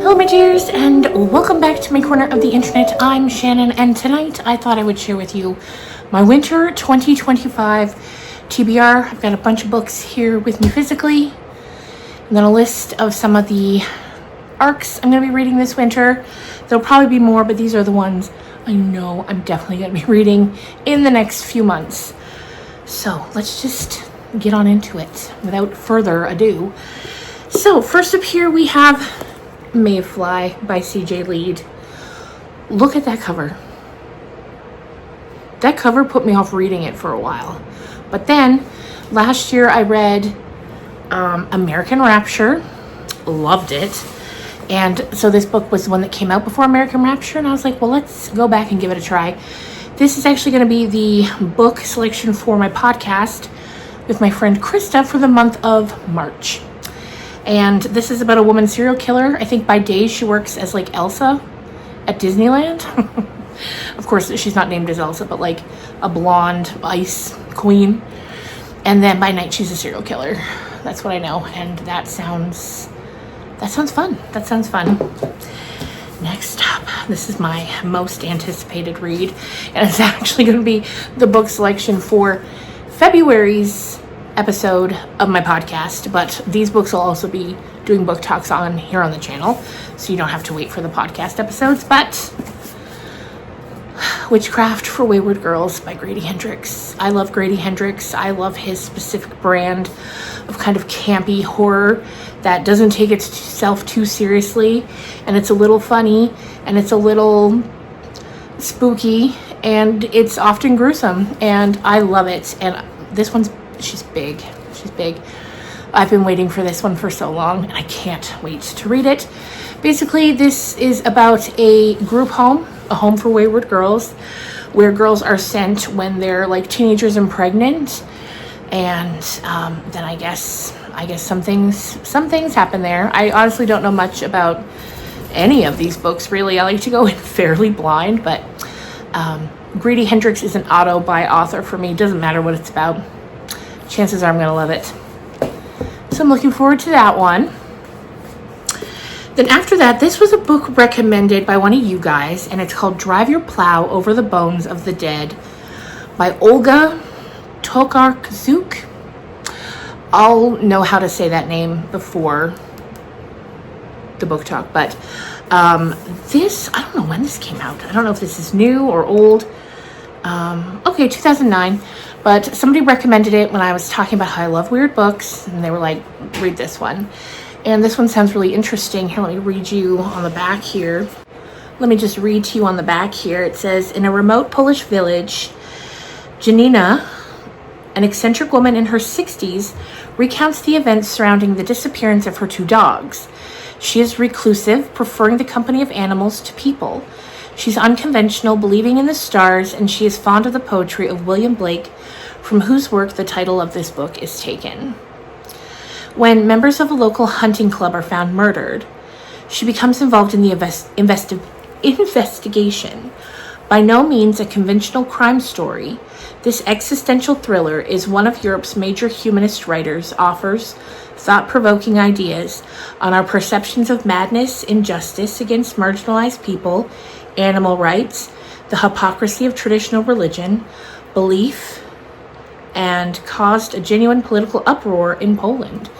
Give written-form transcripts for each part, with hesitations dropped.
Hello my dears, and welcome back to my corner of the internet. I'm Shannon, and tonight I thought I would share with you my winter 2025 TBR. I've got a bunch of books here with me physically, and then a list of some of the arcs I'm going to be reading this winter. There'll probably be more, but these are the ones I know I'm definitely going to be reading in the next few months. So let's just get on into it without further ado. So first up here we have Mayfly by CJ Lead. Look at that cover. That cover put me off reading it for a while. But then last year I read American Rapture. Loved it. And so this book was the one that came out before American Rapture, and I was like, well, let's go back and give it a try. This is actually going to be the book selection for my podcast with my friend Krista for the month of March. And this is about a woman serial killer. I think by day she works as like Elsa at Disneyland. Of course, she's not named as Elsa, but like a blonde ice queen. And then by night she's a serial killer. That's what I know. And that sounds fun. That sounds fun. Next up, this is my most anticipated read. And it's actually going to be the book selection for February's episode of my podcast, but these books will also be doing book talks on here on the channel, so you don't have to wait for the podcast episodes. But Witchcraft for Wayward Girls by Grady Hendrix. I love Grady Hendrix. I love his specific brand of kind of campy horror that doesn't take itself too seriously, and it's a little funny, and it's a little spooky, and it's often gruesome, and I love it. And this one's she's big. I've been waiting for this one for so long, and I can't wait to read it. Basically, this is about a group home, a home for wayward girls, where girls are sent when they're like teenagers and pregnant. And then I guess some things happen there. I honestly don't know much about any of these books, really. I like to go in fairly blind, but Grady Hendrix is an auto by author for me. It doesn't matter what it's about. Chances are I'm going to love it. So I'm looking forward to that one. Then after that, this was a book recommended by one of you guys, and it's called Drive Your Plow Over the Bones of the Dead by Olga Tokarczuk. I'll know how to say that name before the book talk, but this, I don't know when this came out. I don't know if this is new or old. Okay, 2009. But somebody recommended it when I was talking about how I love weird books, and they were like, read this one. And this one sounds really interesting. Here, let me read you on the back here. Let me just read to you on the back here. It says, in a remote Polish village, Janina, an eccentric woman in her 60s, recounts the events surrounding the disappearance of her two dogs. She is reclusive, preferring the company of animals to people. She's unconventional, believing in the stars, and she is fond of the poetry of William Blake, from whose work the title of this book is taken. When members of a local hunting club are found murdered, she becomes involved in the investigation. By no means a conventional crime story, this existential thriller is one of Europe's major humanist writers offers thought-provoking ideas on our perceptions of madness, injustice against marginalized people, animal rights, the hypocrisy of traditional religion, belief, and caused a genuine political uproar in Poland.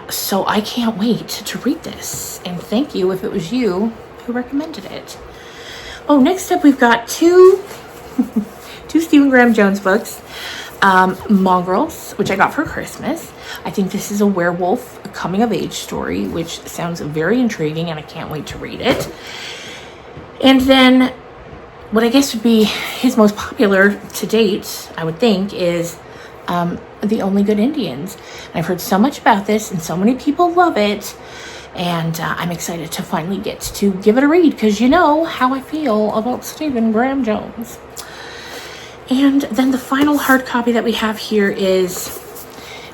So I can't wait to read this, and thank you if it was you who recommended it. Oh, next up we've got two Stephen Graham Jones books. Mongrels, which I got for Christmas. I think this is a werewolf coming-of-age story, which sounds very intriguing, and I can't wait to read it. And then what I guess would be his most popular to date, I would think, is The Only Good Indians. And I've heard so much about this, and so many people love it, and I'm excited to finally get to give it a read, because you know how I feel about Stephen Graham Jones. And then the final hard copy that we have here is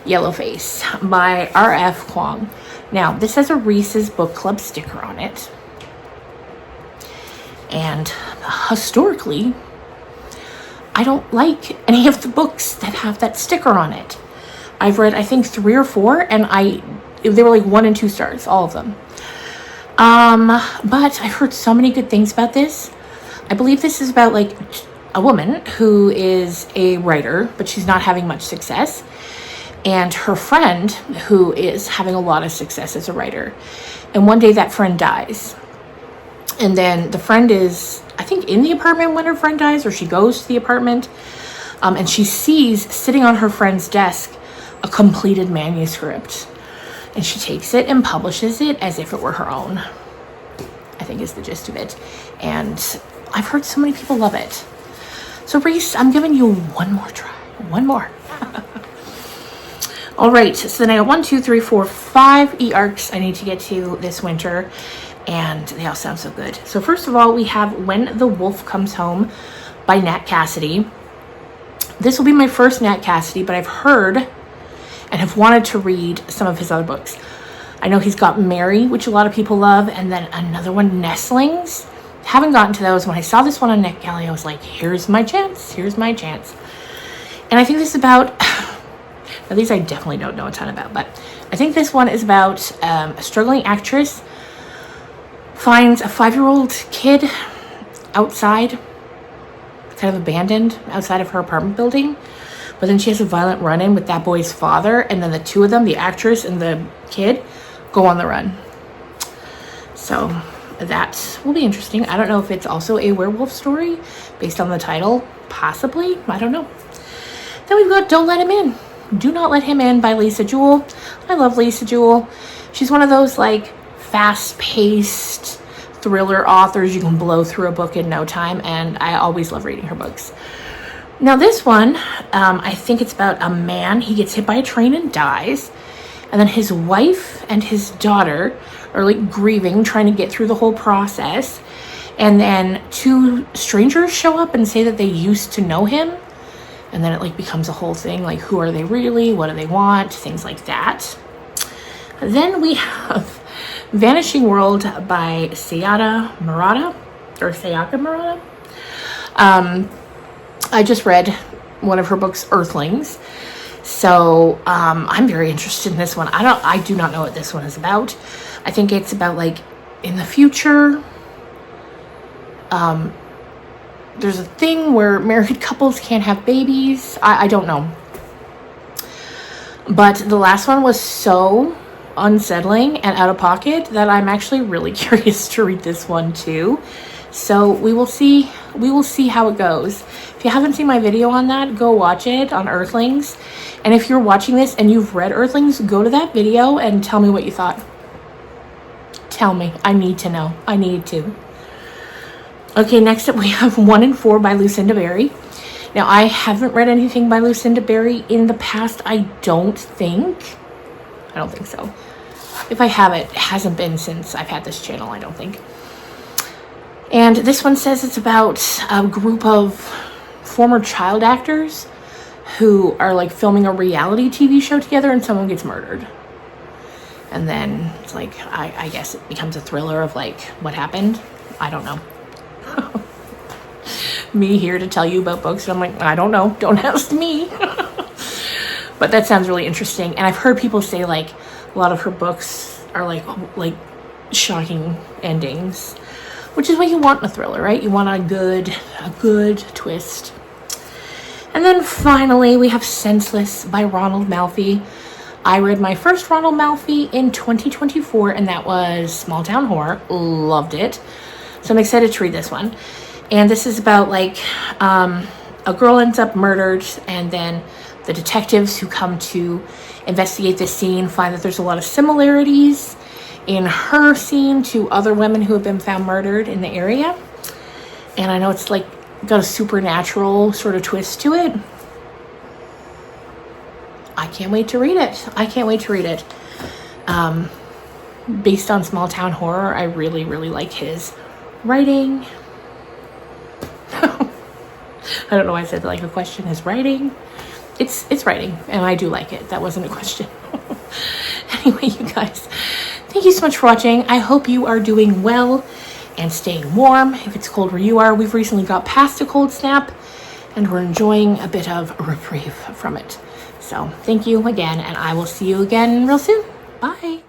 Yellowface by R.F. Kuang. Now, this has a Reese's Book Club sticker on it. And historically, I don't like any of the books that have that sticker on it. I've read, I think, 3 or 4, and they were like 1 and 2 stars, all of them. But I've heard so many good things about this. I believe this is about like a woman who is a writer, but she's not having much success. And her friend who is having a lot of success as a writer. And one day that friend dies. And then the friend is, I think, in the apartment when her friend dies, or she goes to the apartment. And she sees sitting on her friend's desk a completed manuscript. And she takes it and publishes it as if it were her own, I think is the gist of it. And I've heard so many people love it. So Reese, I'm giving you one more try. One more. All right, so then I got 1, 2, 3, 4, 5 e-arcs I need to get to this winter. And they all sound so good. So first of all, we have When the Wolf Comes Home by Nat Cassidy. This will be my first Nat Cassidy, but I've heard and have wanted to read some of his other books. I know he's got Mary, which a lot of people love, and then another one, Nestlings. Haven't gotten to those. When I saw this one on NetGalley, I was like, here's my chance. Here's my chance. And I think this is about, now these I definitely don't know a ton about, but I think this one is about a struggling actress finds a 5-year-old kid outside, kind of abandoned outside of her apartment building. But then she has a violent run-in with that boy's father, and then the two of them, the actress and the kid, go on the run. So that will be interesting. I don't know if it's also a werewolf story based on the title. Possibly. I don't know. Then we've got Don't Let Him In. Do Not Let Him In by Lisa Jewell. I love Lisa Jewell. She's one of those like fast-paced thriller authors. You can blow through a book in no time, and I always love reading her books. Now this one, I think it's about a man. He gets hit by a train and dies. And then his wife and his daughter are like grieving, trying to get through the whole process. And then 2 strangers show up and say that they used to know him. And then it like becomes a whole thing, like who are they really? What do they want? Things like that. Then we have Vanishing World by Sayaka Murata. I just read one of her books, Earthlings. So I'm very interested in this one. I do not know what this one is about. I think it's about like in the future. There's a thing where married couples can't have babies. I don't know. But the last one was so unsettling and out of pocket that I'm actually really curious to read this one too. So we will see how it goes. If you haven't seen my video on that, go watch it on Earthlings. And if you're watching this and you've read Earthlings, go to that video and tell me what you thought. Tell me. I need to know. I need to. Okay, next up we have 1 and 4 by Lucinda Berry. Now, I haven't read anything by Lucinda Berry in the past, I don't think. I don't think so. If I have, it hasn't been since I've had this channel, I don't think. And this one says it's about a group of former child actors who are like filming a reality TV show together and someone gets murdered. And then it's like, I guess it becomes a thriller of like what happened. I don't know. Me here to tell you about books, and I'm like, I don't know. Don't ask me. But that sounds really interesting. And I've heard people say like a lot of her books are like shocking endings, which is what you want in a thriller, right? You want a good twist. And then finally we have Senseless by Ronald Malfi. I read my first Ronald Malfi in 2024, and that was Small Town Horror. Loved it. So I'm excited to read this one. And this is about like a girl ends up murdered, and then the detectives who come to investigate this scene find that there's a lot of similarities in her scene to other women who have been found murdered in the area. And I know it's like got a supernatural sort of twist to it. I can't wait to read it. I can't wait to read it. Based on Small Town Horror, I really, really like his writing. I don't know why I said like a question. His writing. It's writing, and I do like it. That wasn't a question. Anyway, you guys, thank you so much for watching. I hope you are doing well and staying warm. If it's cold where you are, we've recently got past a cold snap, and we're enjoying a bit of reprieve from it. So thank you again, and I will see you again real soon. Bye.